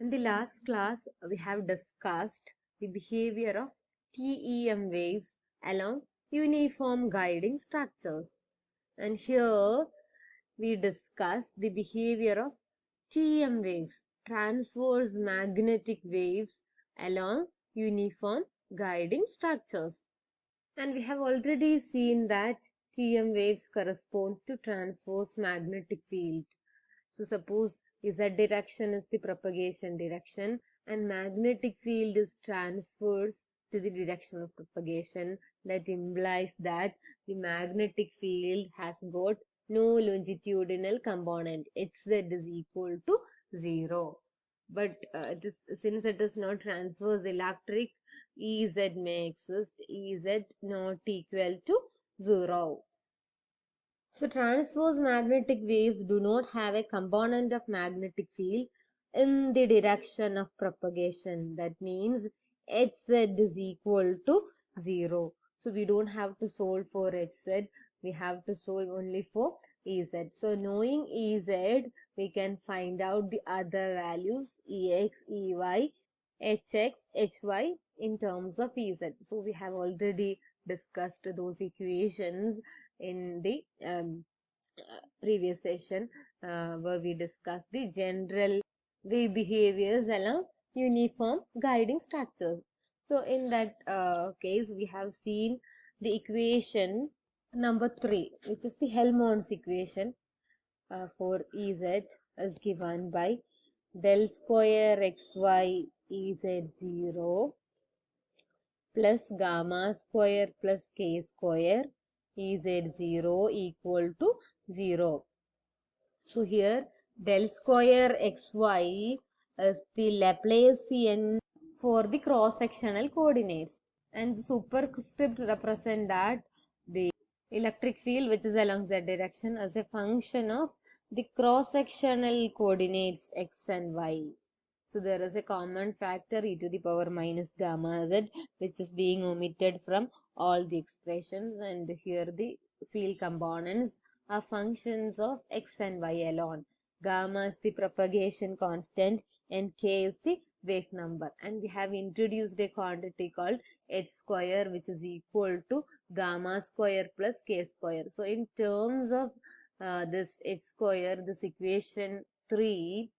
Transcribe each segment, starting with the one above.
In the last class, we have discussed the behavior of TEM waves along uniform guiding structures. And here we discuss the behavior of TM waves, transverse magnetic waves along uniform guiding structures. And we have already seen that TM waves corresponds to transverse magnetic field. So suppose Z direction is the propagation direction and magnetic field is transverse to the direction of propagation. That implies that the magnetic field has got no longitudinal component. Hz is equal to 0. But since it is not transverse electric, Ez may exist, Ez not equal to 0. So transverse magnetic waves do not have a component of magnetic field in the direction of propagation. That means Hz is equal to 0. So we don't have to solve for Hz. We have to solve only for Ez. So knowing Ez, we can find out the other values Ex, Ey, Hx, Hy in terms of Ez. So we have already discussed those equations in the previous session where we discussed the general wave behaviors along uniform guiding structures. So in that case, we have seen the equation number 3, which is the Helmholtz equation for Ez is given by del square xy Ez0 plus gamma square plus k square Ez0 equal to 0. So here del square xy is the Laplacian for the cross-sectional coordinates, and the superscript represent that the electric field which is along z direction as a function of the cross-sectional coordinates x and y. So there is a common factor e to the power minus gamma z which is being omitted from all the expressions, and here the field components are functions of x and y alone. Gamma is the propagation constant and k is the wave number, and we have introduced a quantity called h square which is equal to gamma square plus k square. So in terms of this h square, this equation 3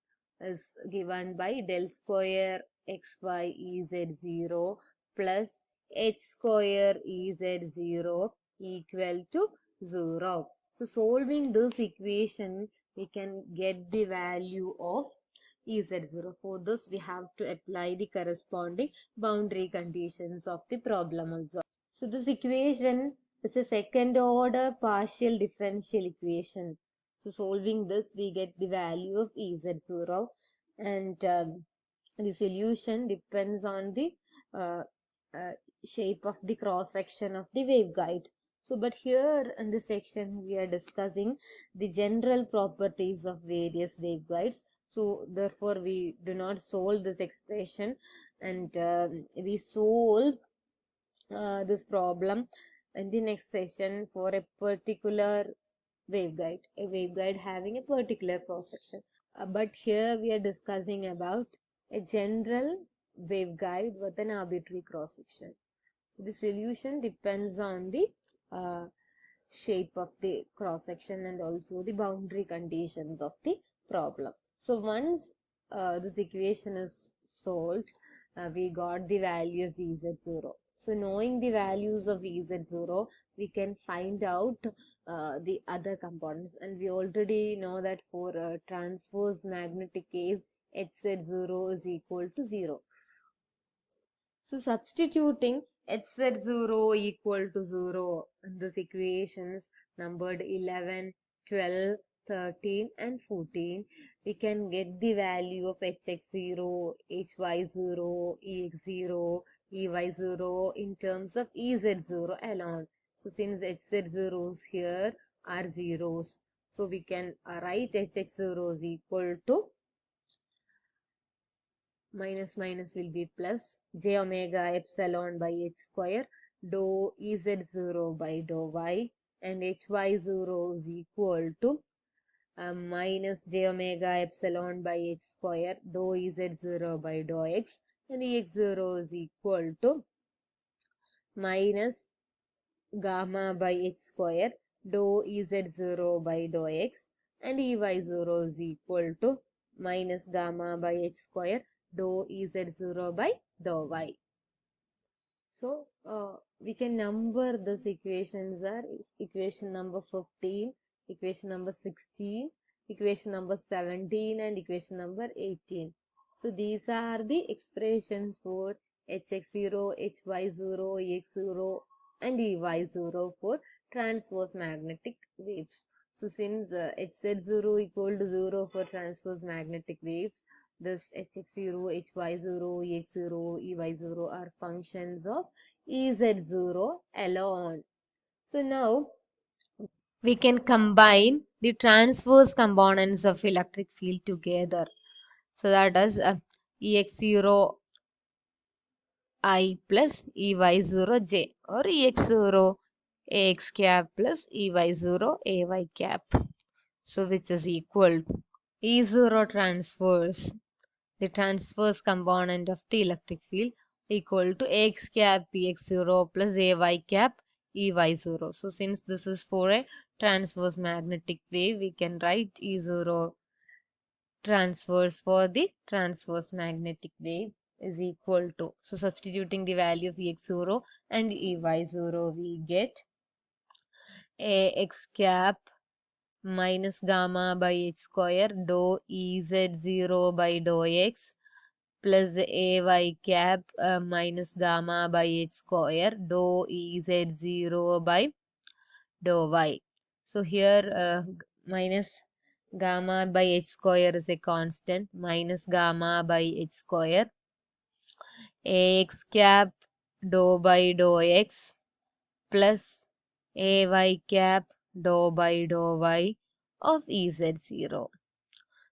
is given by del square xy Ez0 plus h square Ez0 equal to 0. So solving this equation, we can get the value of Ez0. For this, we have to apply the corresponding boundary conditions of the problem also. So this equation is a second order partial differential equation. So solving this, we get the value of Ez0, and the solution depends on the uh, shape of the cross section of the waveguide. So, but here in this section, we are discussing the general properties of various waveguides. So, therefore, we do not solve this expression, and we solve this problem in the next session for a particular waveguide having a particular cross section. But here we are discussing about a general waveguide with an arbitrary cross section. So the solution depends on the shape of the cross section and also the boundary conditions of the problem. So once this equation is solved, we got the value of Ez0. So knowing the values of Ez0, we can find out the other components, and we already know that for transverse magnetic case, Hz0 is equal to 0. So substituting Hz0 equal to 0 in these equations numbered 11, 12, 13 and 14, we can get the value of Hx0, Hy0, Ex0, Ey0 in terms of Ez0 alone. So since Hz0s here are zeros, so we can write Hx0 is equal to minus minus will be plus j omega epsilon by h square dou Ez0 by dou y, and Hy0 is equal to minus j omega epsilon by h square dou ez0 by dou x, and ex0 is equal to minus gamma by h square dou ez0 by dou x, and ey0 is equal to minus gamma by h square dou ez0 by dou y. So we can number this equations are equation number 15, equation number 16, equation number 17, and equation number 18. So these are the expressions for hx0, hy0, ex0, and ey0 for transverse magnetic waves. So since hz0 equal to 0 for transverse magnetic waves, this hx0, hy0, ex0, ey0 are functions of ez0 alone. So now we can combine the transverse components of electric field together. So that is ex0 I plus ey0 j, or ex0 ax cap plus ey0 ay cap. So which is equal to E0 transverse, the transverse component of the electric field, equal to x cap px0 plus ay cap ey0. So since this is for a transverse magnetic wave, we can write E0 transverse for the transverse magnetic wave is equal to, so substituting the value of x0 and ey0, we get ax cap minus gamma by h square dou ez0 by dou x plus ay cap minus gamma by h square dou ez0 by dou y. So here minus gamma by h square is a constant, minus gamma by h square ax cap dou by dou x plus ay cap dou by dou y of ez0.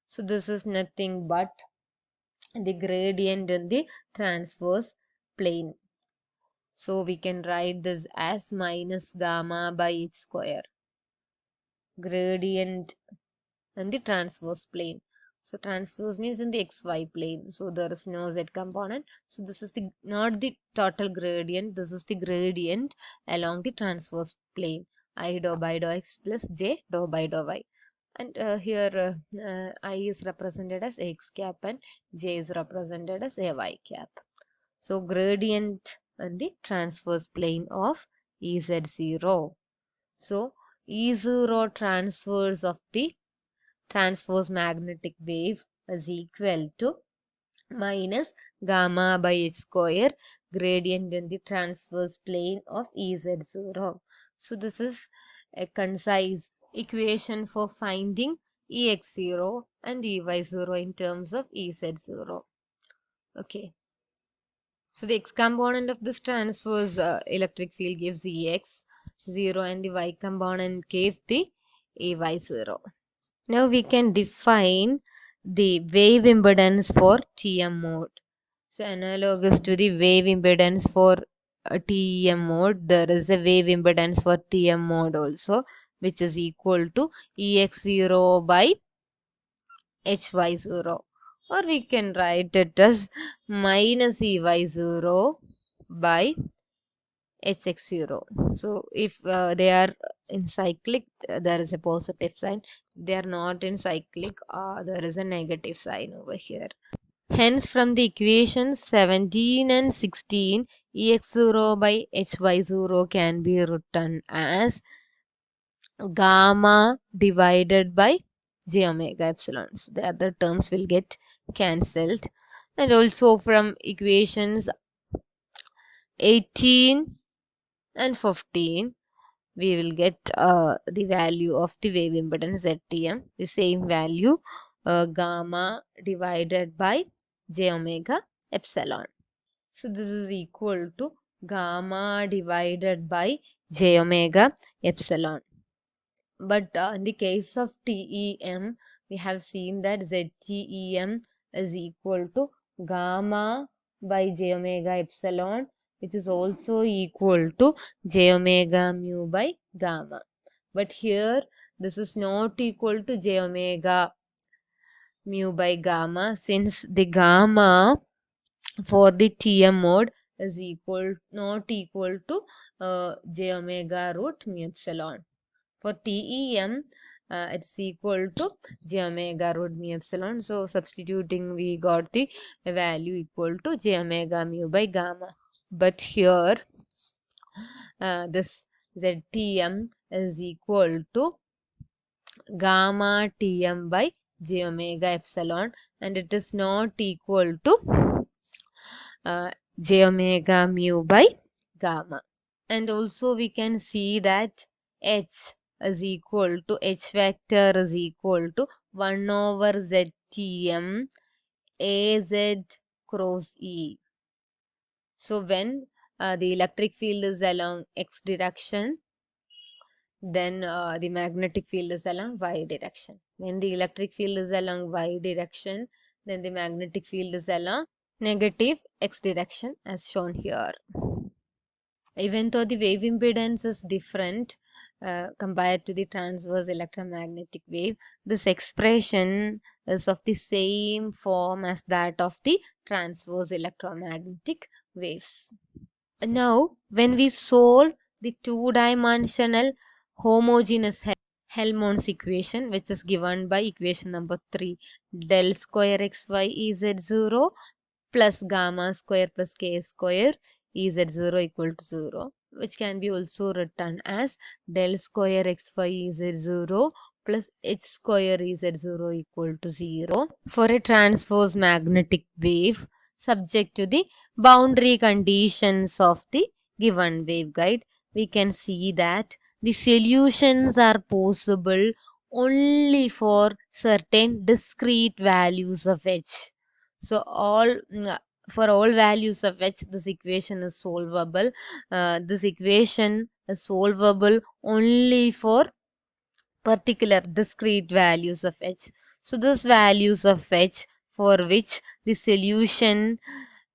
So this is nothing but the gradient in the transverse plane. So we can write this as minus gamma by h square, gradient in the transverse plane. So transverse means in the xy plane. So there is no z component. So this is the not the total gradient. This is the gradient along the transverse plane. I dou by dou x plus j dou by dou y. And here I is represented as x cap and j is represented as ay cap. So gradient in the transverse plane of Ez0. So E0 transverse of the transverse magnetic wave is equal to minus gamma by h square, gradient in the transverse plane of Ez0. So this is a concise equation for finding Ex0 and Ey0 in terms of Ez0. Okay. So the x component of this transverse electric field gives Ex0 and the y component gives the Ay0. Now we can define the wave impedance for TM mode. So analogous to the wave impedance for TEM mode, there is a wave impedance for TM mode also, which is equal to Ex0 by Hy0. Or we can write it as minus Ey0 by Hx0. So if they are in cyclic, there is a positive sign. If they are not in cyclic, there is a negative sign over here. Hence, from the equations 17 and 16, Ex0 by Hy0 can be written as gamma divided by j omega epsilon. So the other terms will get cancelled. And also from equations 18 and 15, we will get the value of the wave impedance ZTM, the same value, gamma divided by j omega epsilon. So this is equal to gamma divided by j omega epsilon. But in the case of TEM, we have seen that ZTEM is equal to gamma by j omega epsilon, which is also equal to j omega mu by gamma. But here this is not equal to j omega mu by gamma, since the gamma for the Tm mode is not equal to j omega root mu epsilon. For TEM, it's equal to j omega root mu epsilon. So substituting, we got the value equal to j omega mu by gamma. But here, this ZTM is equal to gamma Tm by j omega epsilon, and it is not equal to j omega mu by gamma. And also we can see that H is equal to H vector is equal to 1 over ZTM AZ cross E. So when the electric field is along X direction, then the magnetic field is along Y direction. When the electric field is along Y direction, then the magnetic field is along negative X direction as shown here. Even though the wave impedance is different compared to the transverse electromagnetic wave, this expression is of the same form as that of the transverse electromagnetic waves. Now, when we solve the two-dimensional homogeneous Helmholtz equation, which is given by equation number 3, del square xy is at 0 plus gamma square plus k square is at 0 equal to 0, which can be also written as del square xy is at 0 plus h square is at 0 equal to 0 for a transverse magnetic wave subject to the boundary conditions of the given waveguide. We can see that the solutions are possible only for certain discrete values of h. So for all values of h, this equation is solvable. This equation is solvable only for particular discrete values of h. So these values of h for which the solution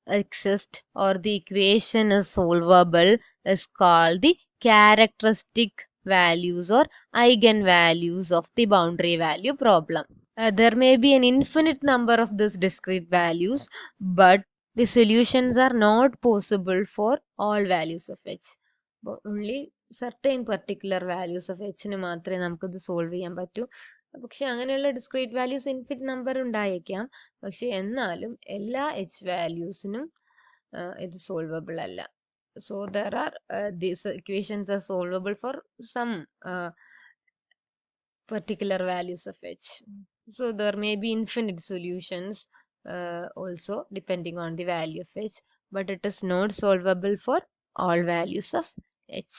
exists or the equation is solvable is called the characteristic values or eigenvalues of the boundary value problem. There may be an infinite number of these discrete values, but the solutions are not possible for all values of h. But only certain particular values of h ന് മാത്രമേ നമുക്കിത് solve ചെയ്യാൻ പറ്റൂ. പക്ഷെ അങ്ങനെയുള്ള discrete values infinite number ഉണ്ടായേക്കാം. പക്ഷെ എന്നാലും എല്ലാ h വാല്യൂസിനും ഇത് സോൾവബിൾ അല്ല. So there are these equations are solvable for some particular values of h. So there may be infinite solutions also depending on the value of h, but it is not solvable for all values of h.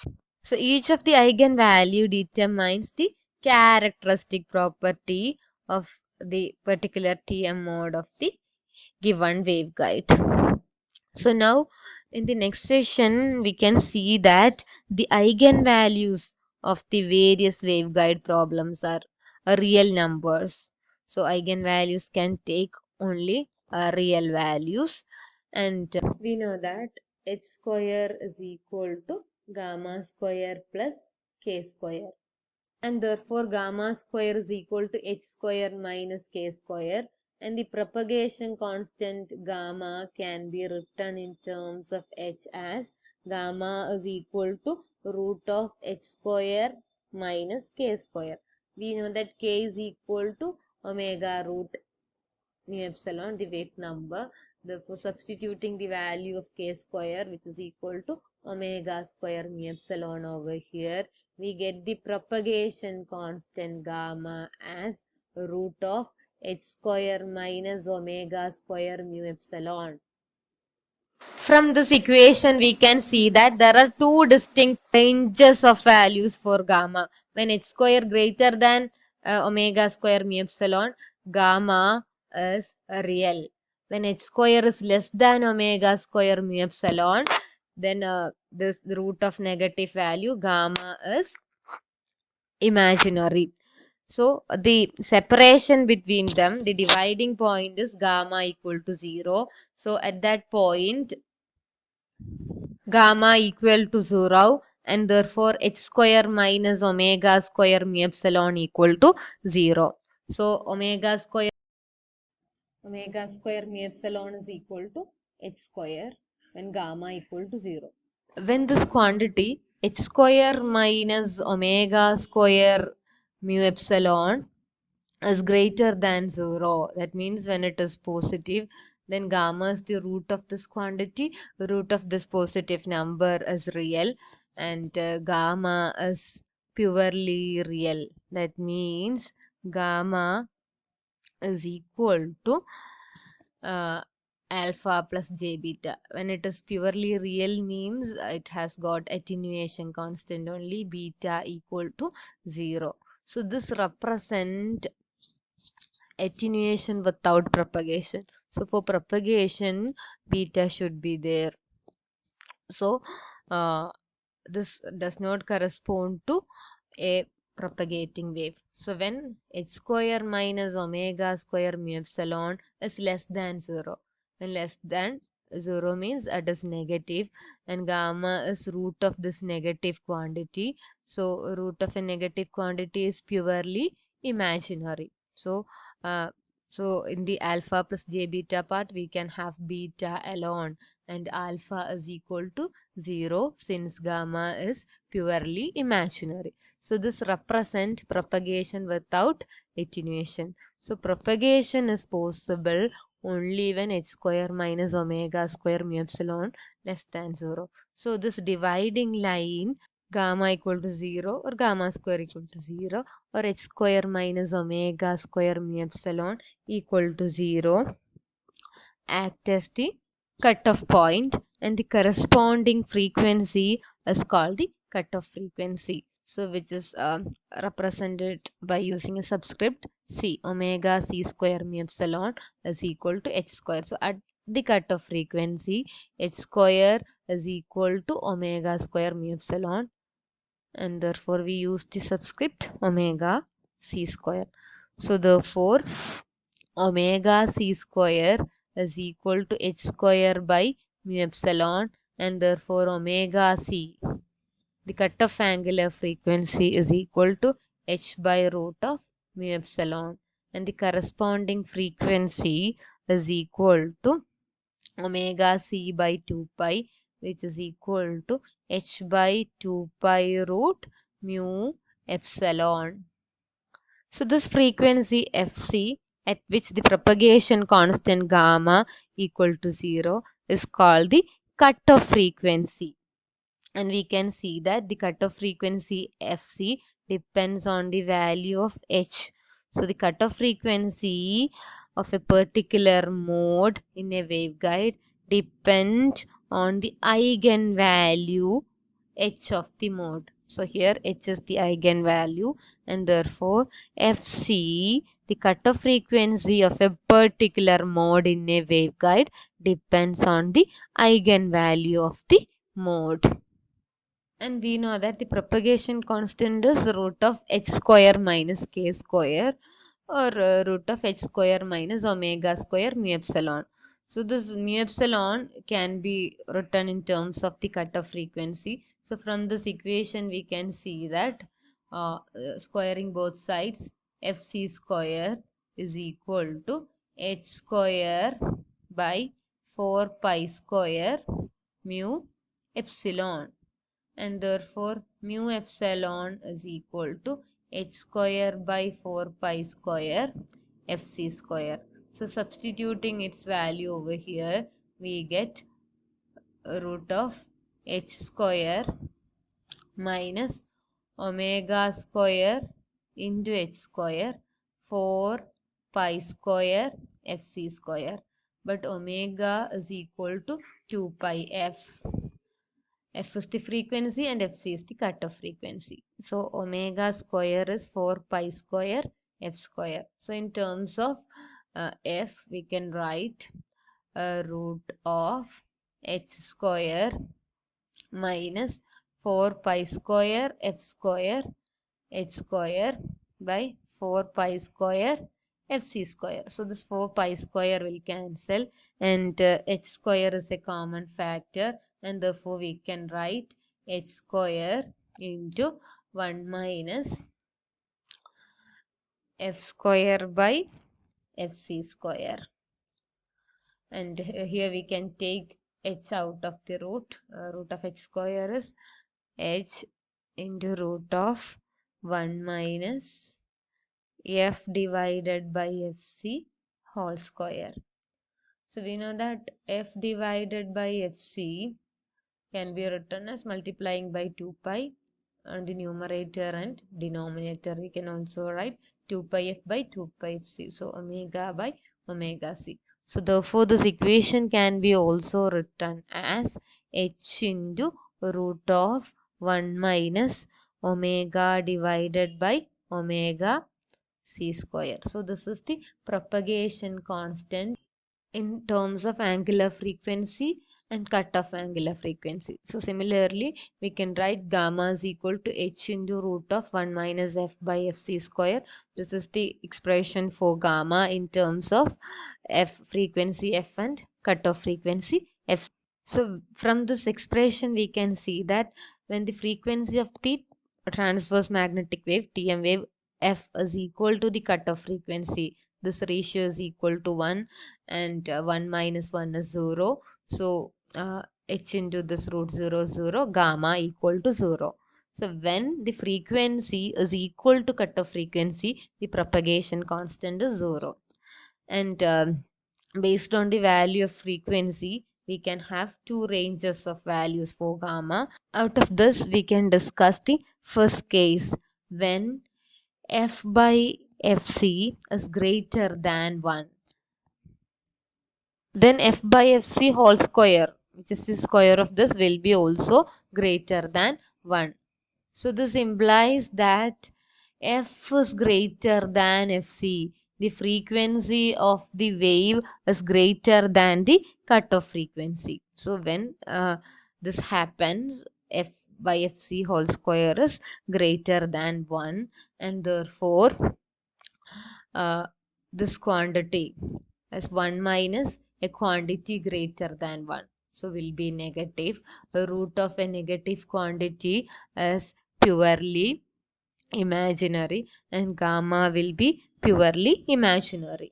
So each of the eigenvalue determines the characteristic property of the particular Tm mode of the given waveguide. So now in the next session we can see that the eigenvalues of the various waveguide problems are real numbers. So eigenvalues can take only real values, and we know that h square is equal to gamma square plus k square, and therefore gamma square is equal to h square minus k square, and the propagation constant gamma can be written in terms of h as gamma is equal to root of h square minus k square. We know that k is equal to omega root mu epsilon, the wave number. Therefore, substituting the value of k square, which is equal to omega square mu epsilon over here, we get the propagation constant gamma as root of h square minus omega square mu epsilon. From this equation, we can see that there are two distinct ranges of values for gamma. When h square greater than omega square mu epsilon, gamma is real. When h square is less than omega square mu epsilon, then this root of negative value gamma is imaginary. So the separation between them, the dividing point is gamma equal to 0. So at that point, gamma equal to 0 and therefore h square minus omega square mu epsilon equal to 0. So omega square mu epsilon is equal to h square when gamma equal to 0. When this quantity h square minus omega square mu epsilon is greater than 0, that means when it is positive, then gamma is the root of this quantity, root of this positive number is real, and gamma is purely real. That means gamma is equal to alpha plus j beta. When it is purely real means it has got attenuation constant only, beta equal to 0. So this represent attenuation without propagation. So for propagation, beta should be there. So this does not correspond to a propagating wave. So when h square minus omega square mu epsilon is less than 0, when less than 0 means it is negative, and gamma is root of this negative quantity. So root of a negative quantity is purely imaginary. So uh, in the alpha plus j beta part, we can have beta alone, and alpha is equal to 0 since gamma is purely imaginary. So this represent propagation without attenuation. So propagation is possible only when h square minus omega square mu epsilon less than 0. So this dividing line, gamma equal to 0 or gamma square equal to 0, or h square minus omega square mu epsilon equal to 0, act as the cutoff point, and the corresponding frequency is called the cutoff frequency. So which is represented by using a subscript c. Omega c square mu epsilon is equal to h square. So at the cutoff frequency, h square is equal to omega square mu epsilon, and therefore we use the subscript omega c square. So therefore omega c square is equal to h square by mu epsilon, and therefore omega c, the cutoff angular frequency, is equal to h by root of mu epsilon, and the corresponding frequency is equal to omega c by 2 pi, which is equal to h by 2 pi root mu epsilon. So this frequency Fc, at which the propagation constant gamma equal to 0, is called the cutoff frequency. And we can see that the cutoff frequency Fc depends on the value of h. So the cutoff frequency of a particular mode in a waveguide depends on the eigenvalue h of the mode. So here h is the eigenvalue, and therefore Fc, the cutoff frequency of a particular mode in a waveguide, depends on the eigenvalue of the mode. And we know that the propagation constant is root of h square minus k square, or root of h square minus omega square mu epsilon. So this mu epsilon can be written in terms of the cutoff frequency. So from this equation we can see that squaring both sides, fc square is equal to h square by 4 pi square mu epsilon, and therefore mu epsilon is equal to h square by 4 pi square fc square. So substituting its value over here, we get root of h square minus omega square into h square 4 pi square fc square, but omega is equal to 2 pi f. F is the frequency and Fc is the cutoff frequency. So omega square is 4 pi square F square. So in terms of F, we can write root of H square minus 4 pi square F square H square by 4 pi square Fc square. So this 4 pi square will cancel, and H square is a common factor, and therefore we can write h square into 1 minus f square by fc square. And here we can take h out of the root. Root of h square is h into root of 1 minus f divided by fc whole square. So we know that f divided by fc can be written as multiplying by 2 pi on the numerator and denominator. We can also write 2 pi f by 2 pi fc. So omega by omega c. So therefore this equation can be also written as h into root of 1 minus omega divided by omega c square. So this is the propagation constant in terms of angular frequency and cutoff angular frequency. So similarly, we can write gamma is equal to h into root of 1 minus f by fc square. This is the expression for gamma in terms of f frequency f and cutoff frequency f. So from this expression, we can see that when the frequency of the transverse magnetic wave, TM wave, f is equal to the cutoff frequency, this ratio is equal to 1, and 1 minus 1 is 0. So h into this root 0, 0, gamma equal to 0. So when the frequency is equal to cutoff frequency, the propagation constant is 0. And based on the value of frequency, we can have two ranges of values for gamma. Out of this, we can discuss the first case when f by fc is greater than 1. Then f by fc whole square, which is the square of this, will be also greater than 1. So this implies that f is greater than fc. The frequency of the wave is greater than the cutoff frequency. So when this happens, f by fc whole square is greater than 1, and therefore this quantity as 1 minus a quantity greater than 1. So will be negative. The root of a negative quantity is purely imaginary, and gamma will be purely imaginary.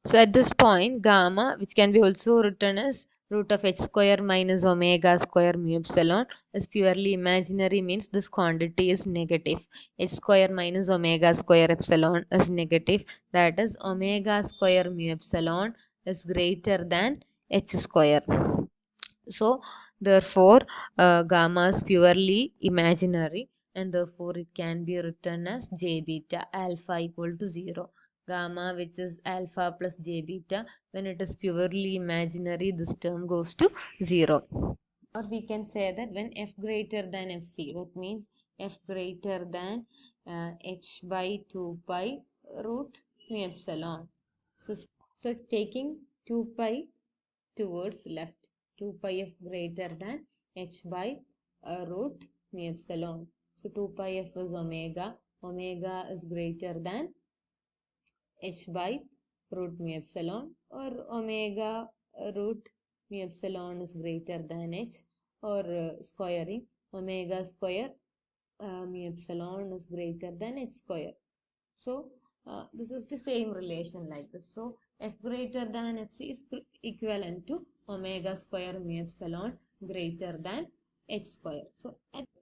So at this point, gamma, which can be also written as root of h square minus omega square mu epsilon, is purely imaginary, means this quantity is negative. H square minus omega square epsilon is negative. That is, omega square mu epsilon is greater than h square. So therefore gamma is purely imaginary, and therefore it can be written as j beta alpha equal to 0. Gamma, which is alpha plus j beta, when it is purely imaginary, this term goes to 0. Or we can say that when f greater than fc, that means f greater than h by 2 pi root mu epsilon. So taking 2 pi towards left, 2 pi f greater than h by root mu epsilon. So 2 pi f is omega. Omega is greater than h by root mu epsilon, or omega root mu epsilon is greater than h, or squaring omega square mu epsilon is greater than h square. So this is the same relation like this. So f greater than fc is equivalent to omega square mu epsilon greater than h square. So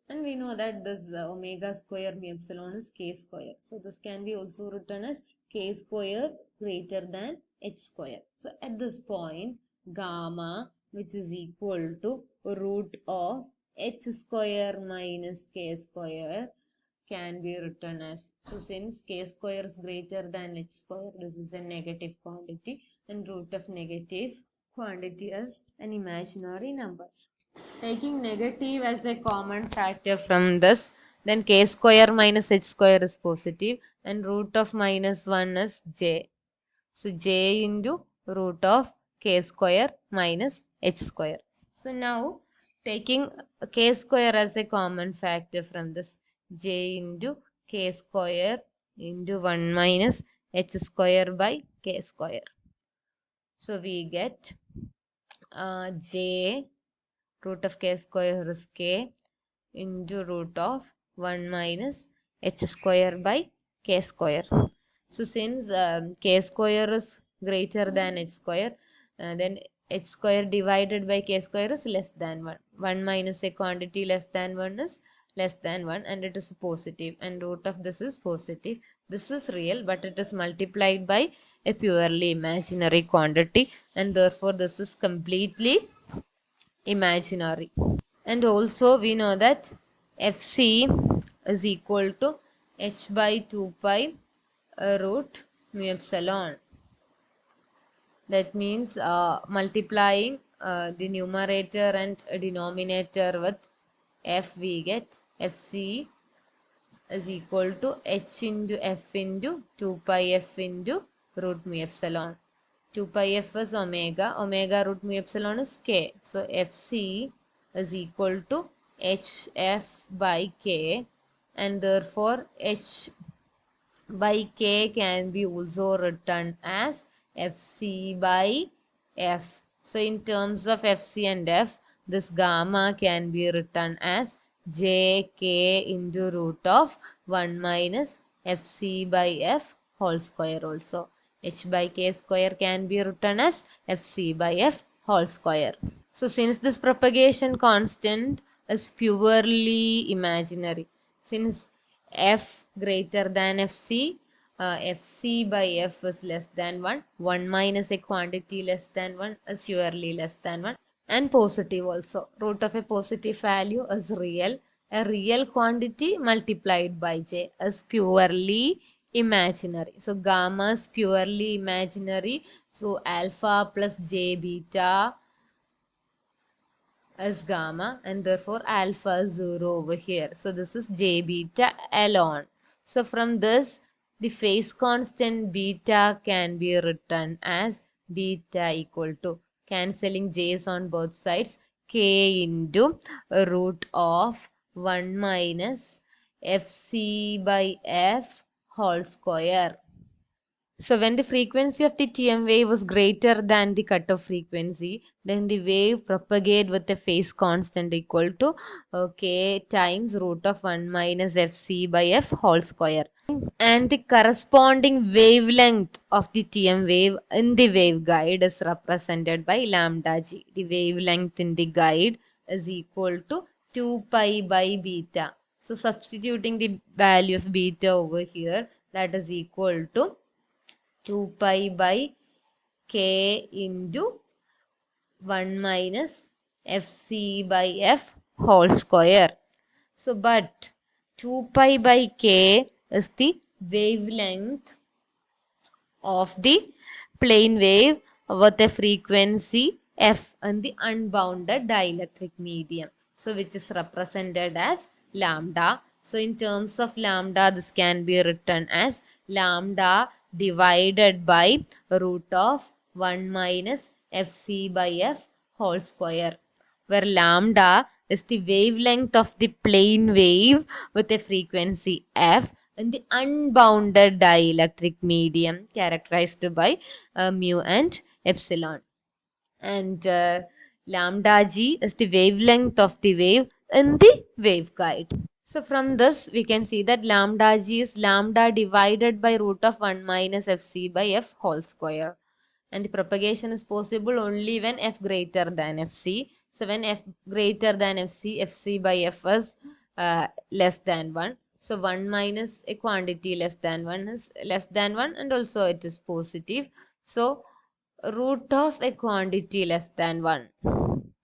and we know that this omega square mu epsilon is k square. So this can be also written as k square greater than h square. So at this point, gamma, which is equal to root of h square minus k square, can be written as, so since k square is greater than h square, this is a negative quantity, and root of negative quantity is an imaginary number. Taking negative as a common factor from this, then k square minus h square is positive, and root of minus 1 is j. So j into root of k square minus h square. So now taking k square as a common factor from this, j into k square into 1 minus h square by k square. So we get j root of k square is k, into root of 1 minus h square by k square. So since k square is greater than h square, then h square divided by k square is less than 1. 1 minus a quantity less than 1 is less than 1, and it is positive, and root of this is positive. This is real, but it is multiplied by a purely imaginary quantity, and therefore this is completely imaginary. And also we know that Fc is equal to h by 2 pi root mu epsilon. That means multiplying the numerator and denominator with f, we get Fc is equal to h into f into 2 pi f into root mu epsilon. 2 pi f is omega. Omega root mu epsilon is k. So Fc is equal to hf by k, and therefore h by k can be also written as Fc by f. So in terms of Fc and f, this gamma can be written as jk into root of 1 minus Fc by f whole square also. H by k square can be written as Fc by f whole square. So since this propagation constant is purely imaginary, since f greater than fc, fc by f is less than 1, 1 minus a quantity less than 1 is surely less than 1, and positive also. Root of a positive value is real. A real quantity multiplied by j is purely imaginary. So gamma is purely imaginary. So alpha plus j beta as gamma, and therefore alpha is 0 over here. So this is j beta alone. So from this, the phase constant beta can be written as beta equal to, cancelling j's on both sides, k into root of 1 minus fc by f whole square. So when the frequency of the TM wave was greater than the cutoff frequency, then the wave propagated with a phase constant equal to k times root of 1 minus fc by f whole square. And the corresponding wavelength of the TM wave in the waveguide is represented by lambda g. The wavelength in the guide is equal to 2 pi by beta. So substituting the value of beta over here, that is equal to 2 pi by k into 1 minus fc by f whole square. So, but 2 pi by k is the wavelength of the plane wave with a frequency f in the unbounded dielectric medium. So, which is represented as lambda. So, in terms of lambda, this can be written as lambda divided by root of 1 minus fc by f whole square, where lambda is the wavelength of the plane wave with a frequency f in the unbounded dielectric medium characterized by mu and epsilon. And lambda g is the wavelength of the wave in the waveguide. So from this we can see that lambda g is lambda divided by root of 1 minus fc by f whole square. And the propagation is possible only when f greater than fc. So when f greater than fc, fc by f is less than 1. So 1 minus a quantity less than 1 is less than 1, and also it is positive. So root of a quantity less than 1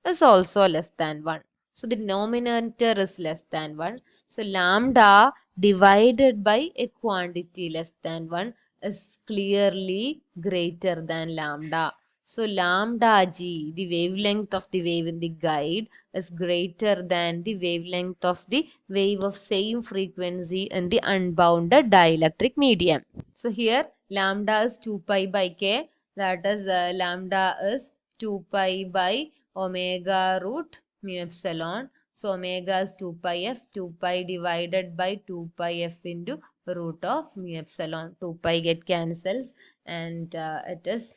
is also less than 1. So the denominator is less than 1. So lambda divided by a quantity less than 1 is clearly greater than lambda. So lambda g, the wavelength of the wave in the guide, is greater than the wavelength of the wave of same frequency in the unbounded dielectric medium. So here lambda is 2 pi by k, that is lambda is 2 pi by omega root mu epsilon. So omega is 2 pi f, 2 pi divided by 2 pi f into root of mu epsilon. 2 pi get cancels, and it is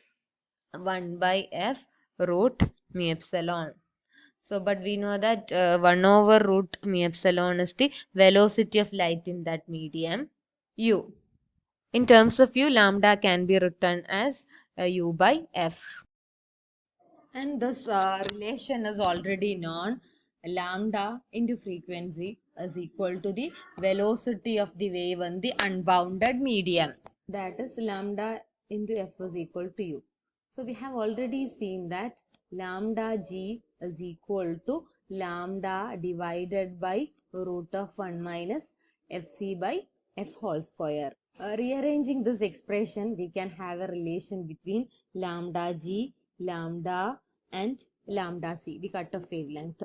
1 by f root mu epsilon. So, but we know that 1 over root mu epsilon is the velocity of light in that medium, u. In terms of u, lambda can be written as u by f. And this relation is already known. Lambda into frequency is equal to the velocity of the wave in the unbounded medium. That is lambda into f is equal to u. So we have already seen that lambda g is equal to lambda divided by root of 1 minus fc by f whole square. Rearranging this expression, we can have a relation between lambda g, lambda and lambda c, the cutoff wavelength.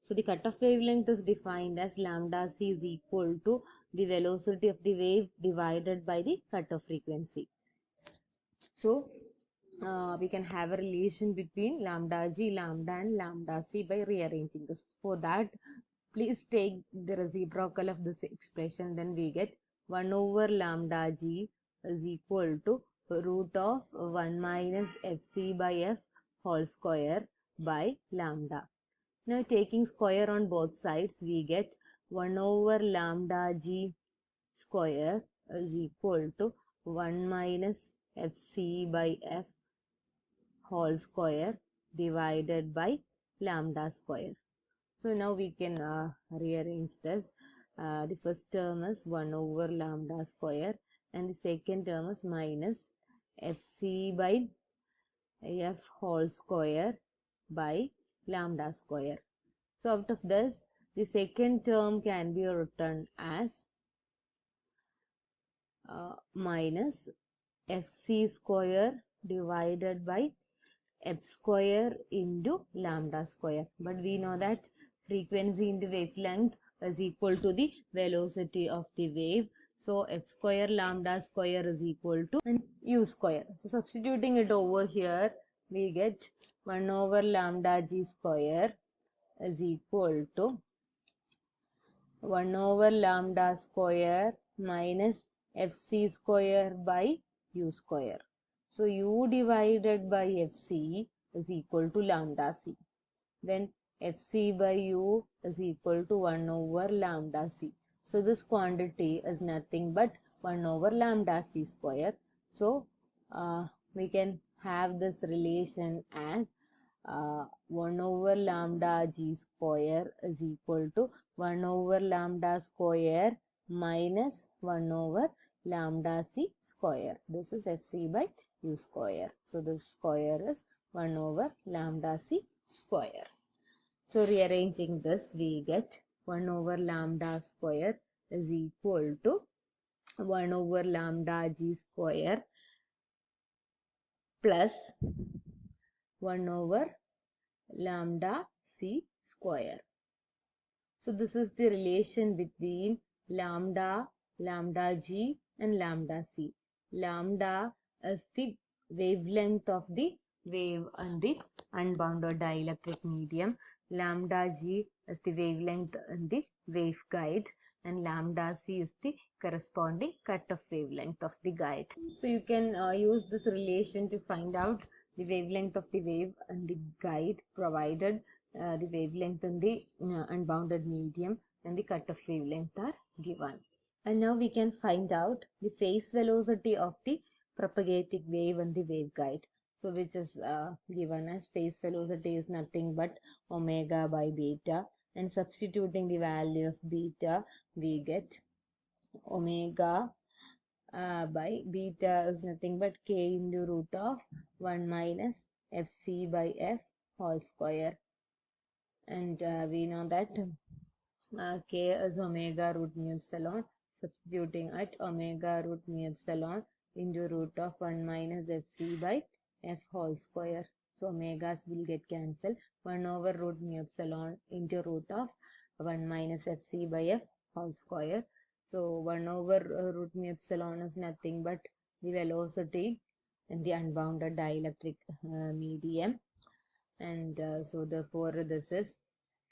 So the cutoff wavelength is defined as lambda c is equal to the velocity of the wave divided by the cutoff frequency. So we can have a relation between lambda g, lambda and lambda c by rearranging this. For that, please take the reciprocal of this expression. Then we get 1 over lambda g is equal to root of 1 minus fc by f whole square by lambda. Now taking square on both sides, we get 1 over lambda g square is equal to 1 minus fc by f whole square divided by lambda square. So now we can rearrange this. The first term is 1 over lambda square and the second term is minus fc by f whole square by lambda square. So out of this, the second term can be written as minus fc square divided by f square into lambda square. But we know that frequency into wavelength is equal to the velocity of the wave. So f square lambda square is equal to u square. So substituting it over here, we get 1 over lambda g square is equal to 1 over lambda square minus fc square by u square. So u divided by fc is equal to lambda c. Then fc by u is equal to 1 over lambda c. So this quantity is nothing but 1 over lambda c square. So we can have this relation as 1 over lambda g square is equal to 1 over lambda square minus 1 over lambda c square. This is fc by u square. So this square is 1 over lambda c square. So rearranging this, we get 1 over lambda square is equal to 1 over lambda g square plus 1 over lambda c square. So this is the relation between lambda, lambda g and lambda c. Lambda is the wavelength of the wave on the unbounded dielectric medium. Lambda g is the wavelength in the waveguide and lambda c is the corresponding cutoff wavelength of the guide. So you can use this relation to find out the wavelength of the wave and the guide provided the wavelength in the unbounded medium and the cutoff wavelength are given. And now we can find out the phase velocity of the propagating wave and the waveguide. So which is given as phase velocity is nothing but omega by beta, and substituting the value of beta, we get omega by beta is nothing but k into root of 1 minus fc by f whole square. And we know that k is omega root mu epsilon. Substituting at omega root mu epsilon into root of 1 minus fc by f whole square. So omegas will get cancelled. 1 over root mu epsilon into root of 1 minus fc by f whole square. So 1 over root mu epsilon is nothing but the velocity in the unbounded dielectric medium. And so therefore this is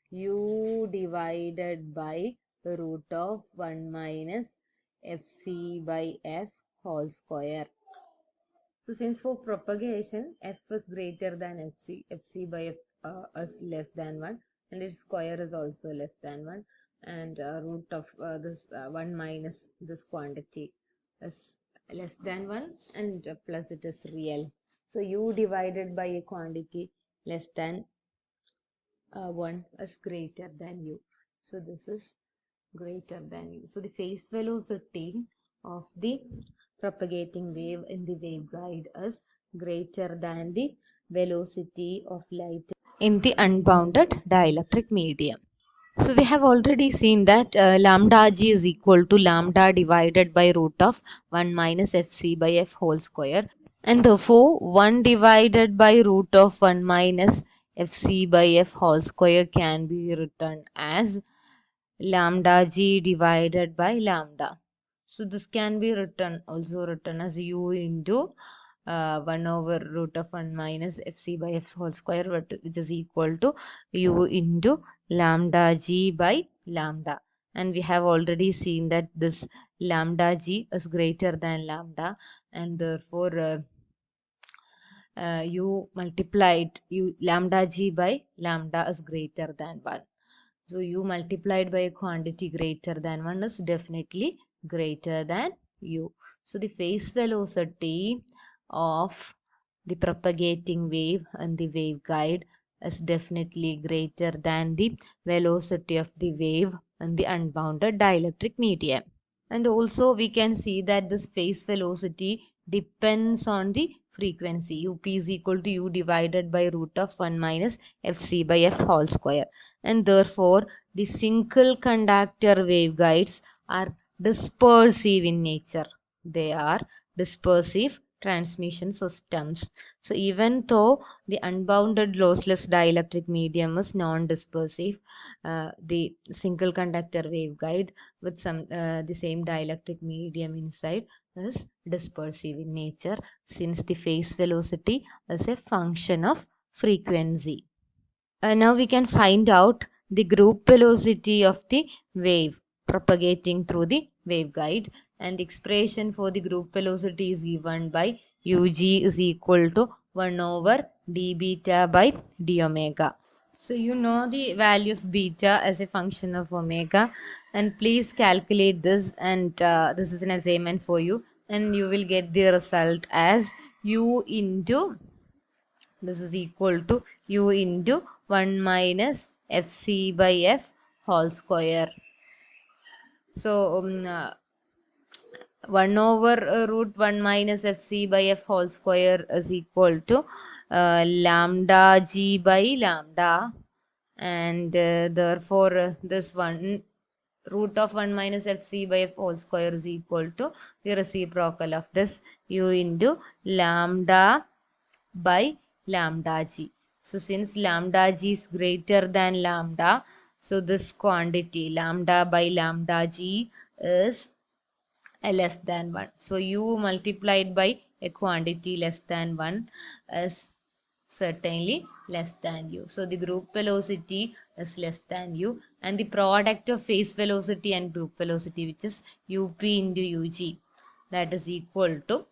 u divided by root of 1 minus fc by f whole square. So since for propagation f is greater than fc by f is less than 1, and its square is also less than 1, and root of this 1 minus this quantity is less than 1, and plus it is real. So u divided by a quantity less than 1 is greater than u. So this is greater than u. So the phase velocity of the propagating wave in the waveguide is greater than the velocity of light in the unbounded dielectric medium. So we have already seen that lambda g is equal to lambda divided by root of 1 minus fc by f whole square, and therefore 1 divided by root of 1 minus fc by f whole square can be written as lambda g divided by lambda. So this can be also written as u into 1 over root of 1 minus fc by f whole square, which is equal to u into lambda g by lambda. And we have already seen that this lambda g is greater than lambda, and therefore lambda g by lambda is greater than 1. So u multiplied by a quantity greater than 1 is definitely greater than u. So the phase velocity of the propagating wave and the waveguide is definitely greater than the velocity of the wave and the unbounded dielectric medium. And also we can see that this phase velocity depends on the frequency. Up is equal to u divided by root of 1 minus fc by f whole square. And therefore the single conductor waveguides are dispersive in nature. They are dispersive transmission systems. So even though the unbounded lossless dielectric medium is non-dispersive, the single conductor waveguide with the same dielectric medium inside is dispersive in nature, since the phase velocity is a function of frequency. Now we can find out the group velocity of the wave propagating through the waveguide, and the expression for the group velocity is given by ug is equal to 1 over d beta by d omega. So you know the value of beta as a function of omega, and please calculate this, and this is an assignment for you, and you will get the result as u into, this is equal to u into 1 minus fc by f whole square. So 1 over root 1 minus fc by f whole square is equal to lambda g by lambda, and therefore this one root of 1 minus fc by f whole square is equal to the reciprocal of this u into lambda by lambda g. So since lambda g is greater than lambda, so this quantity lambda by lambda g is less than 1. So u multiplied by a quantity less than 1 is certainly less than u. So the group velocity is less than u, and the product of phase velocity and group velocity, which is up into ug, that is equal to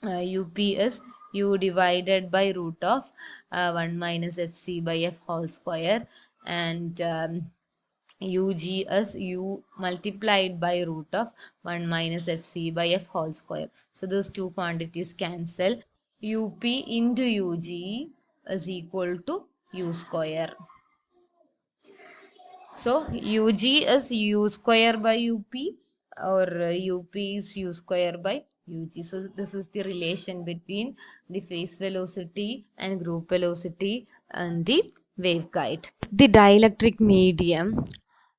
up is u divided by root of 1 minus fc by f whole square, and ug is u multiplied by root of 1 minus fc by f whole square. So those two quantities cancel. Up into ug is equal to u square. So ug is u square by up, or up is u square by ug. So this is the relation between the phase velocity and group velocity and the waveguide. The dielectric medium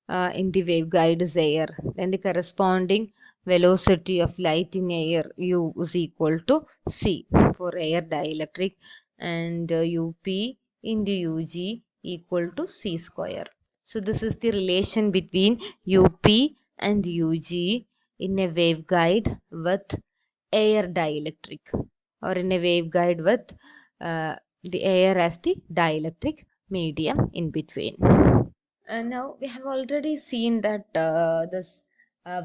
in the waveguide is air, then the corresponding velocity of light in air u is equal to c for air dielectric, and up into ug equal to c square. So this is the relation between up and ug in a waveguide with air dielectric, or in a waveguide with the air as the dielectric medium in between. Now we have already seen that this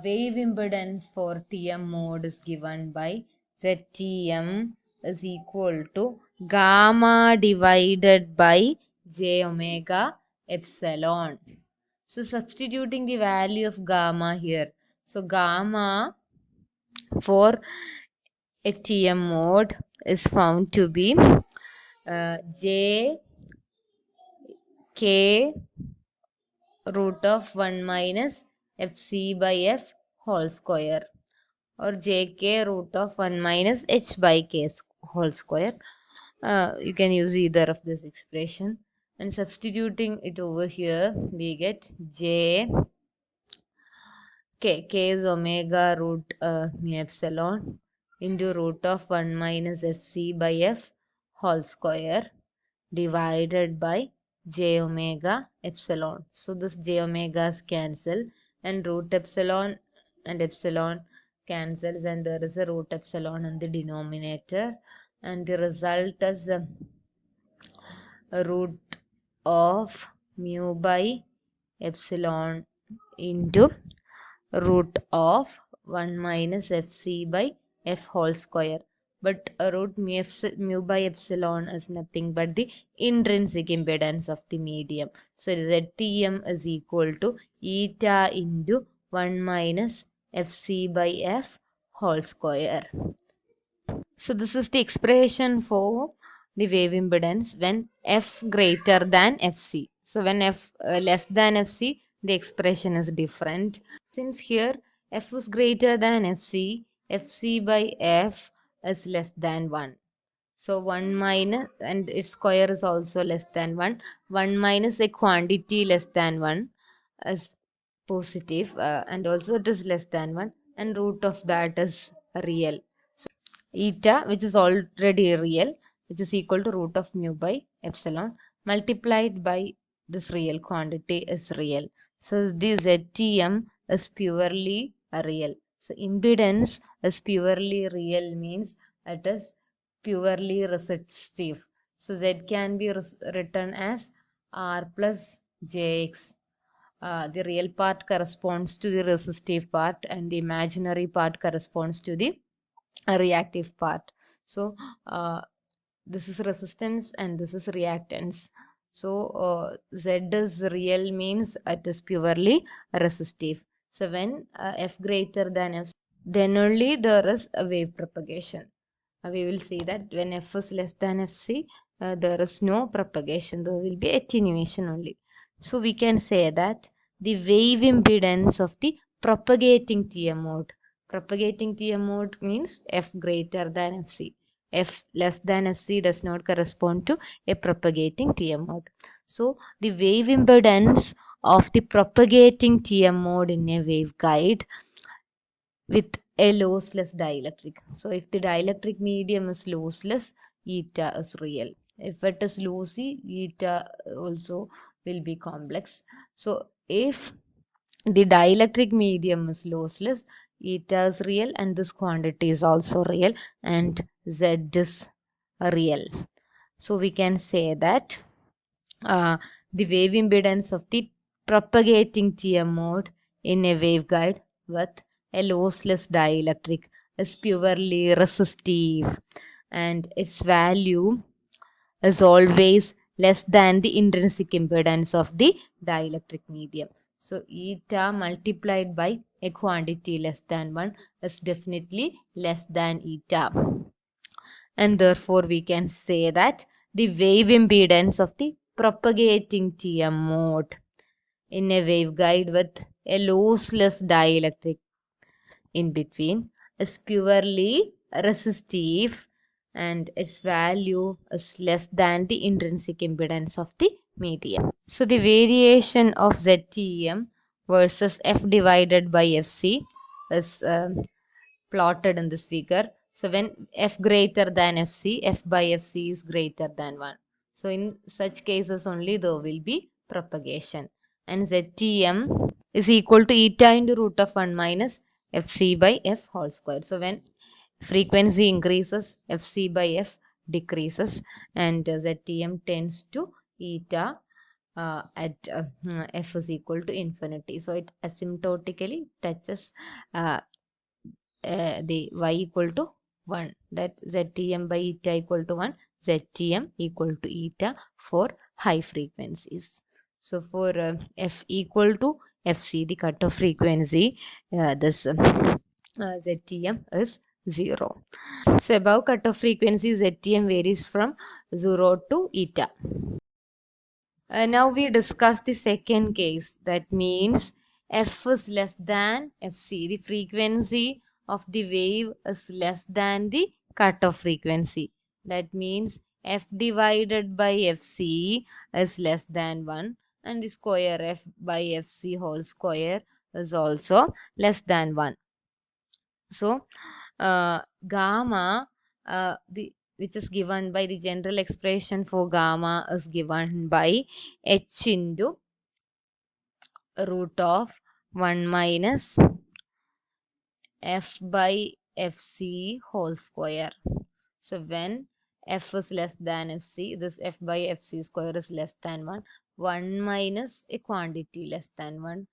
wave impedance for TM mode is given by ZTM is equal to gamma divided by j omega epsilon. So substituting the value of gamma here. So gamma for a TM mode is found to be j k root of 1 minus fc by f whole square, or jk root of 1 minus h by k whole square. You can use either of this expression, and substituting it over here we get j k is omega root mu epsilon into root of 1 minus fc by f whole square divided by j omega epsilon. So this j omegas cancel, and root epsilon cancels, and there is a root epsilon in the denominator, and the result is root of mu by epsilon into root of 1 minus fc by f whole square. But root mu by epsilon is nothing but the intrinsic impedance of the medium. So Ztm is equal to eta into 1 minus fc by f whole square. So this is the expression for the wave impedance when f greater than fc. So when f less than fc, the expression is different. Since here f is greater than fc, fc by f is less than 1. So 1 minus, and its square is also less than 1. 1 minus a quantity less than 1 is positive, and also it is less than 1, and root of that is real. Eta, which is already real, which is equal to root of mu by epsilon multiplied by this real quantity is real. So the Ztm is purely real. So impedance is purely real means it is purely resistive. So Z can be written as R plus Jx. The real part corresponds to the resistive part, and the imaginary part corresponds to the a reactive part. So this is resistance and this is reactance. So Z is real means it is purely resistive. So when F greater than F, then only there is a wave propagation. We will see that when F is less than Fc, there is no propagation. There will be attenuation only. So we can say that the wave impedance of the propagating TM mode. Propagating TM mode means F greater than Fc. F less than Fc does not correspond to a propagating TM mode. So the wave impedance of the propagating TM mode in a waveguide with a lossless dielectric. So if the dielectric medium is lossless, eta is real. If it is lossy, eta also will be complex. So if the dielectric medium is lossless, eta is real, and this quantity is also real, and Z is real. So we can say that the wave impedance of the propagating TM mode in a waveguide with a lossless dielectric is purely resistive, and its value is always less than the intrinsic impedance of the dielectric medium. So eta multiplied by a quantity less than 1 is definitely less than eta. And therefore we can say that the wave impedance of the propagating TM mode in a waveguide with a lossless dielectric in between is purely resistive, and its value is less than the intrinsic impedance of the medium. So the variation of ZTEM versus F divided by FC is plotted in this figure. So when F greater than FC, F by FC is greater than 1. So in such cases only there will be propagation. And ZTM is equal to eta into root of 1 minus Fc by F whole square. So when frequency increases, Fc by F decreases, and ZTM tends to eta at F is equal to infinity. So it asymptotically touches the y equal to 1, that ZTM by eta equal to 1, ZTM equal to eta for high frequencies. So for f equal to fc, the cutoff frequency, this ZTM is 0. So above cutoff frequency, ZTM varies from 0 to eta. Now we discuss the second case. That means f is less than fc. The frequency of the wave is less than the cutoff frequency. That means f divided by fc is less than 1, and the square f by fc whole square is also less than 1. So gamma, the which is given by the general expression for gamma is given by h into root of 1 minus f by fc whole square. So when f is less than fc, this f by fc square is less than 1. 1 minus a quantity less than 1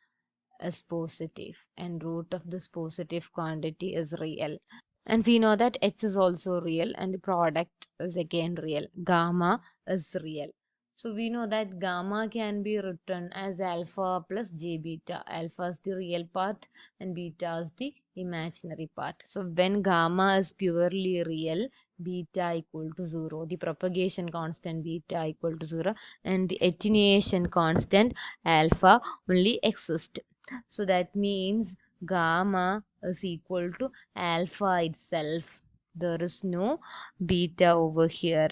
is positive, and root of this positive quantity is real. And we know that h is also real, and the product is again real. Gamma is real. So we know that gamma can be written as alpha plus j beta. Alpha is the real part and beta is the imaginary part. So when gamma is purely real, beta equal to 0. The propagation constant beta equal to 0, and the attenuation constant alpha only exists. So that means gamma is equal to alpha itself. There is no beta over here.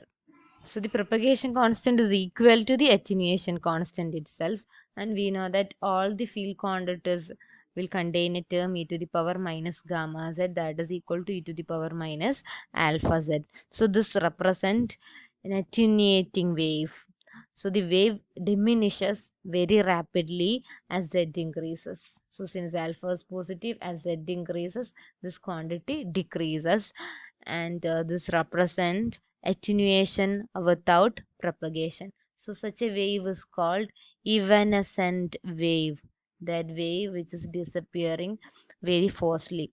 So the propagation constant is equal to the attenuation constant itself, and we know that all the field quantities will contain a term e to the power minus gamma z, that is equal to e to the power minus alpha z. So this represents an attenuating wave. So the wave diminishes very rapidly as z increases. So since alpha is positive, as z increases, this quantity decreases, and this represents attenuation without propagation. So such a wave is called evanescent wave. That wave which is disappearing very forcefully.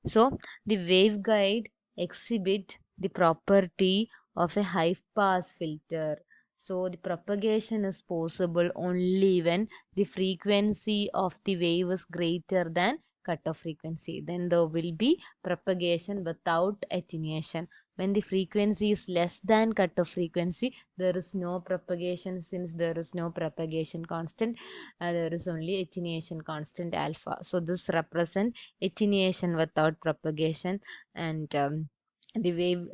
So the waveguide exhibit the property of a high pass filter. So the propagation is possible only when the frequency of the wave is greater than cutoff frequency. Then there will be propagation without attenuation. When the frequency is less than cutoff frequency, there is no propagation. Since there is no propagation constant, there is only attenuation constant alpha. So this represents attenuation without propagation, and the wave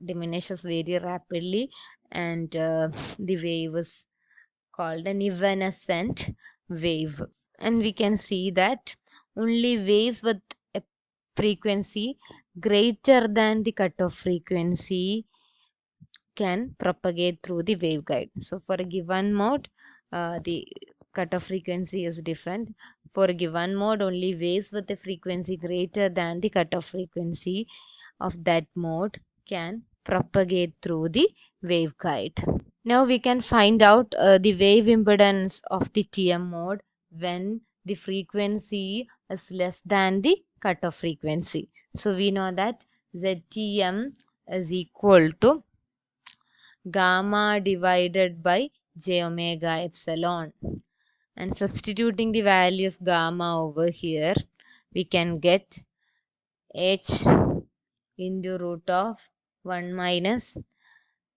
diminishes very rapidly, and the wave is called an evanescent wave. And we can see that only waves with a frequency greater than the cutoff frequency can propagate through the waveguide. So for a given mode, the cutoff frequency is different. For a given mode, only waves with a frequency greater than the cutoff frequency of that mode can propagate through the waveguide. Now we can find out the wave impedance of the TM mode when the frequency is less than the cutoff frequency. So we know that ZTM is equal to gamma divided by j omega epsilon. And substituting the value of gamma over here, we can get h into root of 1 minus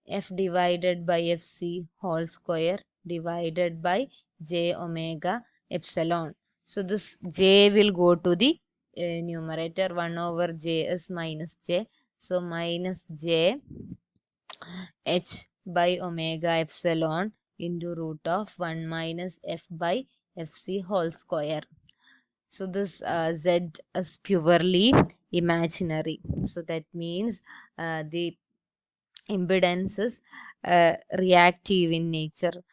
f divided by fc whole square divided by j omega epsilon. So this j will go to the numerator. 1 over j is minus j. So minus j h by omega epsilon into root of 1 minus f by fc whole square. So this z is purely imaginary. So that means the impedance is reactive in nature.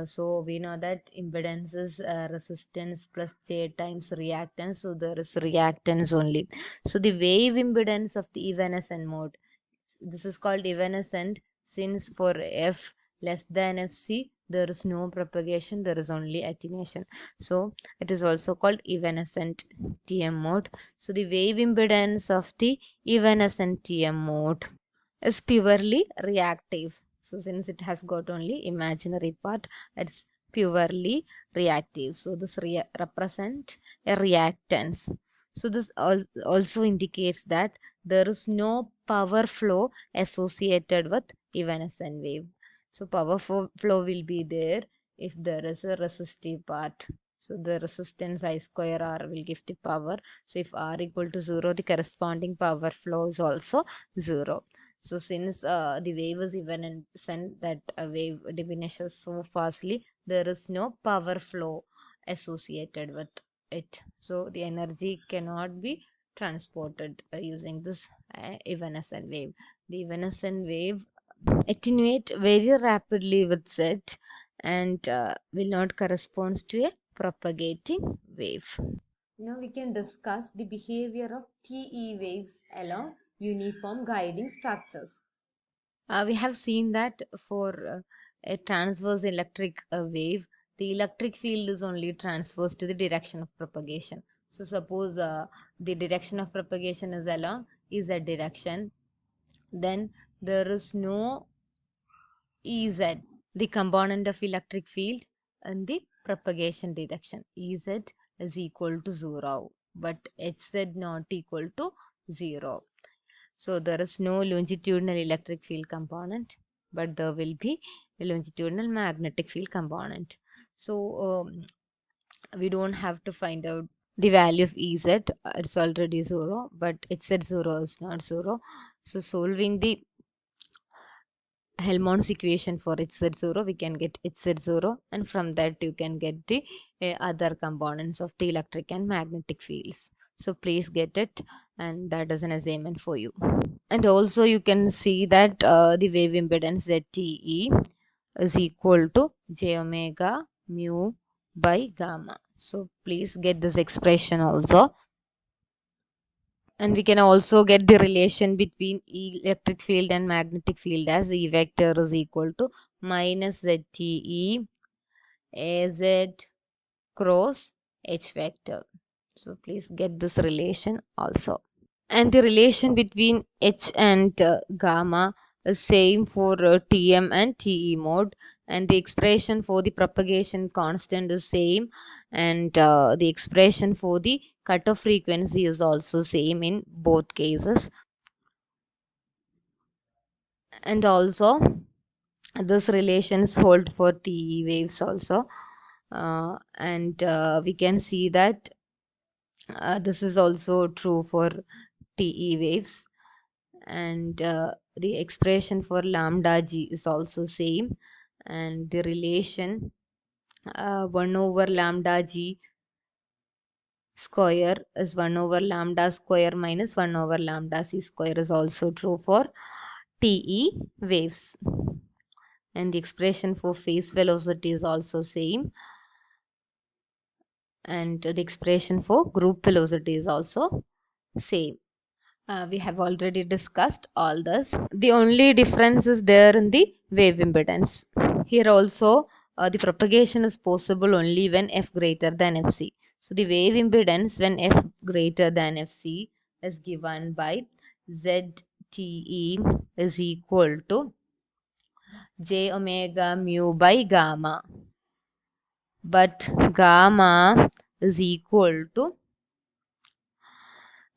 So we know that impedance is resistance plus j times reactance. So there is reactance only. So the wave impedance of the evanescent mode, this is called evanescent since for f less than fc there is no propagation, there is only attenuation. So it is also called evanescent TM mode. So the wave impedance of the evanescent TM mode is purely reactive. So since it has got only imaginary part, it's purely reactive. So this represent a reactance. So this also indicates that there is no power flow associated with evanescent wave. So power flow will be there if there is a resistive part. So the resistance I square R will give the power. So if R equal to 0, the corresponding power flow is also 0. So since the wave is evanescent, that wave diminishes so fastly, there is no power flow associated with it. So the energy cannot be transported using this evanescent wave. The evanescent wave attenuate very rapidly with Z and will not correspond to a propagating wave. Now we can discuss the behavior of TE waves along uniform guiding structures. We have seen that for a transverse electric wave, the electric field is only transverse to the direction of propagation. So suppose the direction of propagation is along Z direction, then there is no Ez, the component of electric field in the propagation direction. Ez is equal to 0, but Hz not equal to 0. So there is no longitudinal electric field component, but there will be a longitudinal magnetic field component. So we don't have to find out the value of Ez. It's already 0, but Hz0 is not 0. So solving the Helmholtz equation for Hz0, we can get Hz0, and from that you can get the other components of the electric and magnetic fields. So please get it, and that is an assignment for you. And also you can see that the wave impedance ZTE is equal to j omega mu by gamma. So please get this expression also. And we can also get the relation between electric field and magnetic field as E vector is equal to minus ZTE AZ cross H vector. So please get this relation also. And the relation between H and gamma is same for TM and TE mode, and the expression for the propagation constant is same, and the expression for the cutoff frequency is also same in both cases. And also this relations hold for TE waves also, and we can see that this is also true for TE waves, and the expression for lambda g is also same, and the relation 1 over lambda g square is 1 over lambda square minus 1 over lambda c square is also true for TE waves, and the expression for phase velocity is also same, and the expression for group velocity is also same. We have already discussed all this. The only difference is there in the wave impedance. Here also the propagation is possible only when f greater than fc. So the wave impedance when f greater than fc is given by ZTE is equal to j omega mu by gamma. But gamma is equal to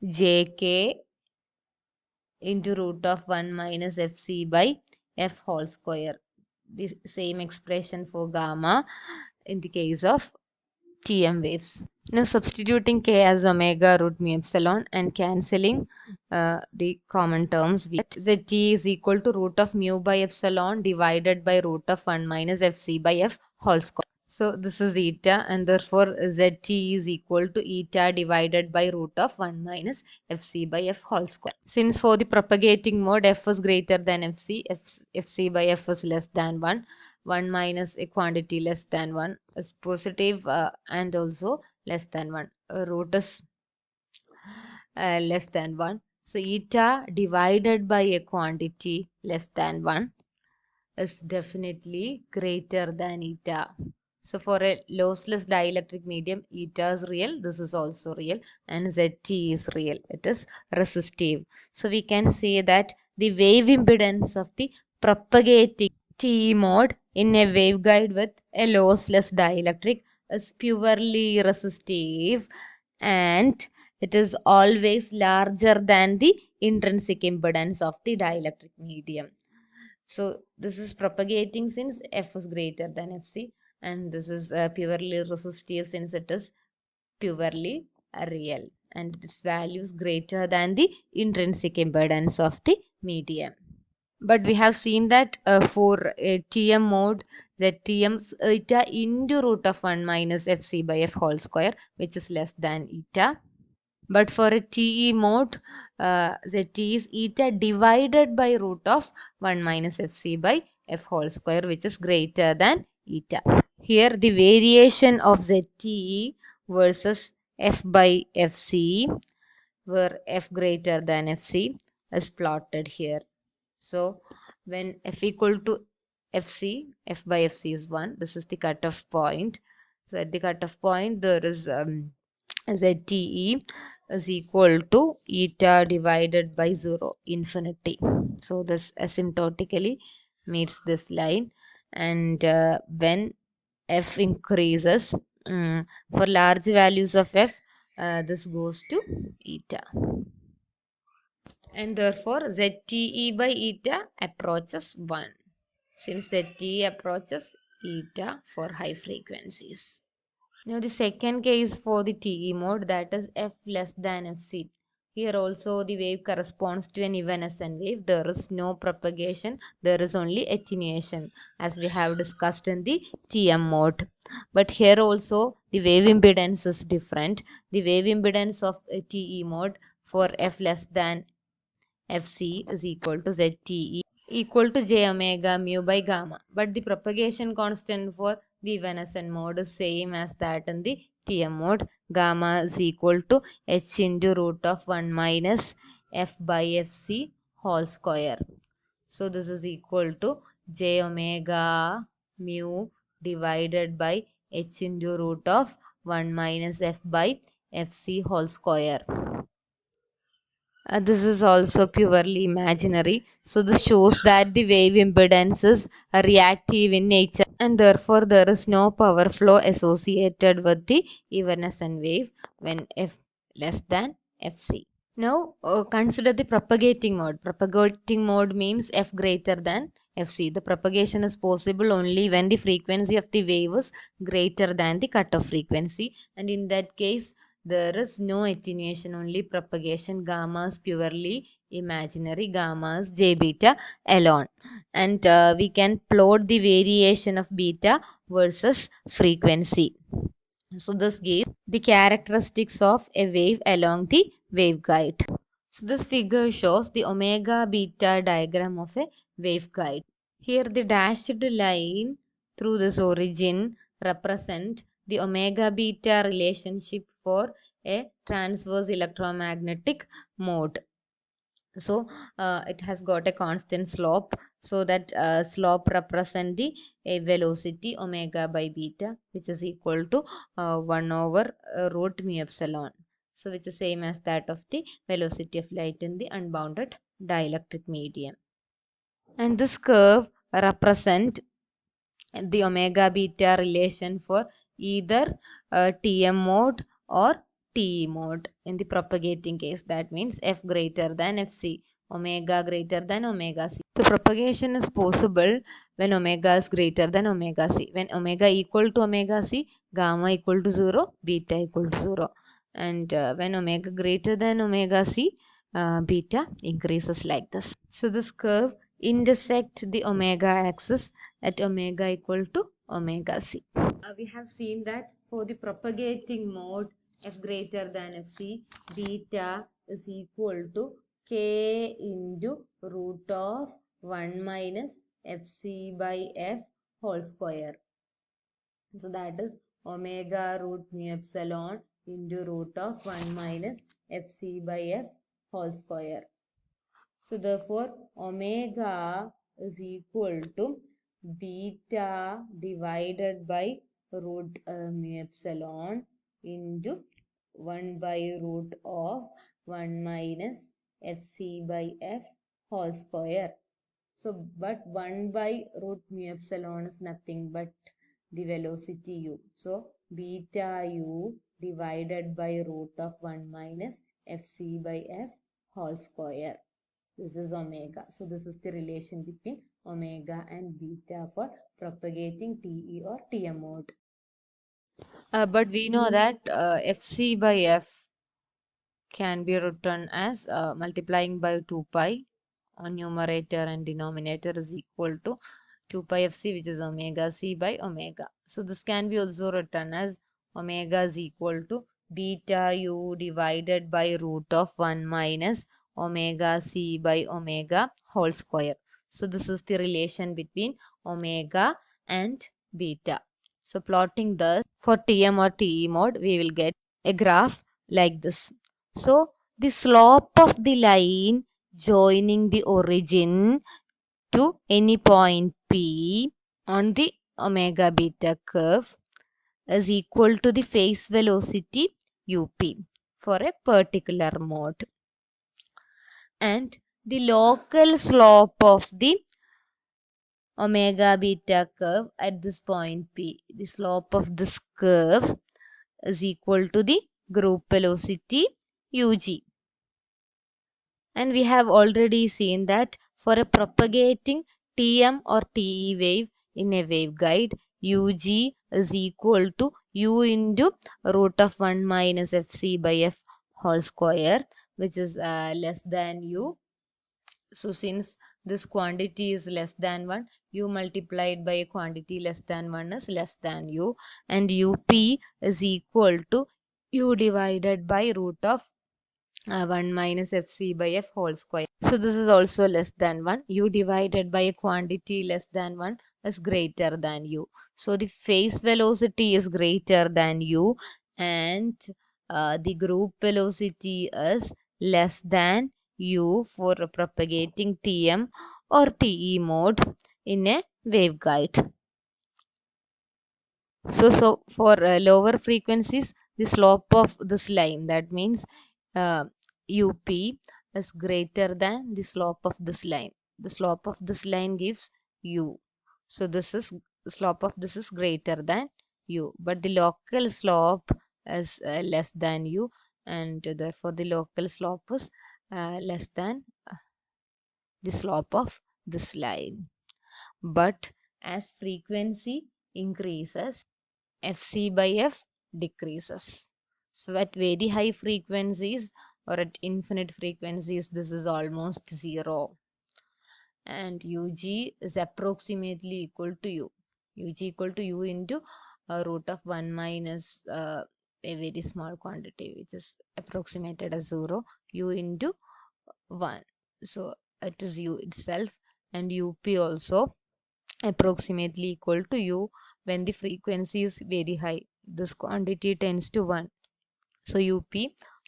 jk into root of 1 minus fc by f whole square. The same expression for gamma in the case of TM waves. Now substituting k as omega root mu epsilon and cancelling the common terms, we get Zt is equal to root of mu by epsilon divided by root of 1 minus fc by f whole square. So this is eta, and therefore Zt is equal to eta divided by root of 1 minus fc by f whole square. Since for the propagating mode f is greater than fc by f is less than 1 minus a quantity less than 1 is positive, and also less than 1. Root is less than 1. So eta divided by a quantity less than 1 is definitely greater than eta. So for a lossless dielectric medium, eta is real, this is also real, and Zt is real, it is resistive. So we can say that the wave impedance of the propagating TE mode in a waveguide with a lossless dielectric is purely resistive, and it is always larger than the intrinsic impedance of the dielectric medium. So this is propagating since F is greater than Fc, and this is purely resistive since it is purely real, and its value is greater than the intrinsic impedance of the medium. But we have seen that for a TM mode, the TM eta into root of 1 minus Fc by F whole square, which is less than eta. But for a TE mode, the T is eta divided by root of 1 minus Fc by F whole square, which is greater than eta. Here the variation of ZTE versus F by Fc, where F greater than Fc, is plotted here. So when F equal to Fc, F by Fc is 1. This is the cutoff point. So at the cutoff point, there is ZTE is equal to eta divided by 0, infinity. So this asymptotically meets this line. And when F increases, for large values of F, this goes to eta. And therefore ZTE by eta approaches 1, since ZTE approaches eta for high frequencies. Now the second case for the TE mode, that is F less than Fc. Here also the wave corresponds to an evanescent wave. There is no propagation, there is only attenuation, as we have discussed in the TM mode. But here also the wave impedance is different. The wave impedance of a TE mode for F less than Fc is equal to ZTE equal to j omega mu by gamma. But the propagation constant for the evanescent mode is same as that in the TM mode. Gamma is equal to h into root of 1 minus F by Fc whole square. So this is equal to j omega mu divided by h into root of 1 minus F by Fc whole square. This is also purely imaginary. So this shows that the wave impedance is reactive in nature, and therefore there is no power flow associated with the evanescent wave when F less than Fc. Now consider the propagating mode. Propagating mode means F greater than Fc. The propagation is possible only when the frequency of the wave is greater than the cutoff frequency, and in that case there is no attenuation, only propagation. Gamma is purely imaginary. Gamma is j beta alone. And we can plot the variation of beta versus frequency. So this gives the characteristics of a wave along the waveguide. So this figure shows the omega beta diagram of a waveguide. Here the dashed line through this origin represent the omega beta relationship for a transverse electromagnetic mode. So it has got a constant slope, so that slope represent the velocity omega by beta, which is equal to 1 over root mu epsilon. So which is same as that of the velocity of light in the unbounded dielectric medium. And this curve represent the omega beta relation for either TM mode or TE mode in the propagating case. That means F greater than Fc, omega greater than omega c. So propagation is possible when omega is greater than omega c. When omega equal to omega c, gamma equal to 0, beta equal to 0. And when omega greater than omega c, beta increases like this. So this curve intersect the omega axis at omega equal to omega c. We have seen that for the propagating mode F greater than Fc, beta is equal to k into root of 1 minus Fc by F whole square. So that is omega root mu epsilon into root of 1 minus Fc by F whole square. So therefore omega is equal to beta divided by root mu epsilon into 1 by root of 1 minus Fc by F whole square. So, but 1 by root mu epsilon is nothing but the velocity u. So, beta u divided by root of 1 minus fc by f whole square. This is omega. So, this is the relation between omega and beta for propagating TE or TM mode. But we know that fc by f can be written as multiplying by 2 pi on numerator and denominator is equal to 2 pi fc, which is omega c by omega. So this can be also written as omega is equal to beta u divided by root of 1 minus omega c by omega whole square. So this is the relation between omega and beta. So plotting thus for TM or TE mode, we will get a graph like this. So the slope of the line joining the origin to any point P on the omega beta curve is equal to the phase velocity UP for a particular mode. And the local slope of the omega beta curve at this point P, the slope of this curve is equal to the group velocity UG. And we have already seen that for a propagating TM or TE wave in a waveguide, UG is equal to U into root of 1 minus FC by F whole square, which is less than U. So since this quantity is less than 1, U multiplied by a quantity less than 1 is less than U, and UP is equal to U divided by root of 1 minus fc by f whole square. So this is also less than 1. U divided by a quantity less than 1 is greater than u. So the phase velocity is greater than u, and the group velocity is less than u for propagating TM or TE mode in a waveguide. So for lower frequencies, the slope of this line, that means UP is greater than the slope of this line. The slope of this line gives U. So this is the slope of this is greater than U, but the local slope is less than U, and therefore the local slope is less than the slope of this line. But as frequency increases, fc by f decreases. So at very high frequencies or at infinite frequencies, this is almost zero. And ug is approximately equal to u. ug equal to u into root of 1 minus a very small quantity, which is approximated as 0, u into 1. So it is u itself, and up also approximately equal to u when the frequency is very high. This quantity tends to 1. So up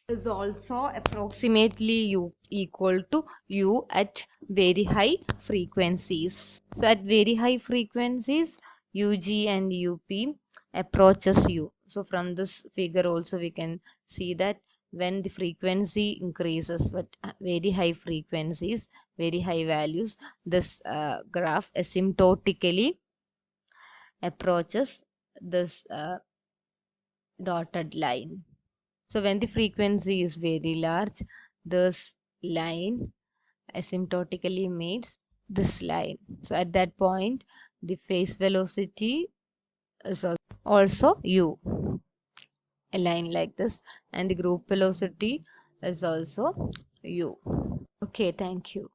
is also approximately u equal to u at very high frequencies. So at very high frequencies, ug and up approaches u. So from this figure also we can see that when the frequency increases at very high frequencies, very high values, this graph asymptotically approaches this dotted line. So when the frequency is very large, this line asymptotically meets this line. So at that point, the phase velocity is also u, a line like this, and the group velocity is also u. Okay, thank you.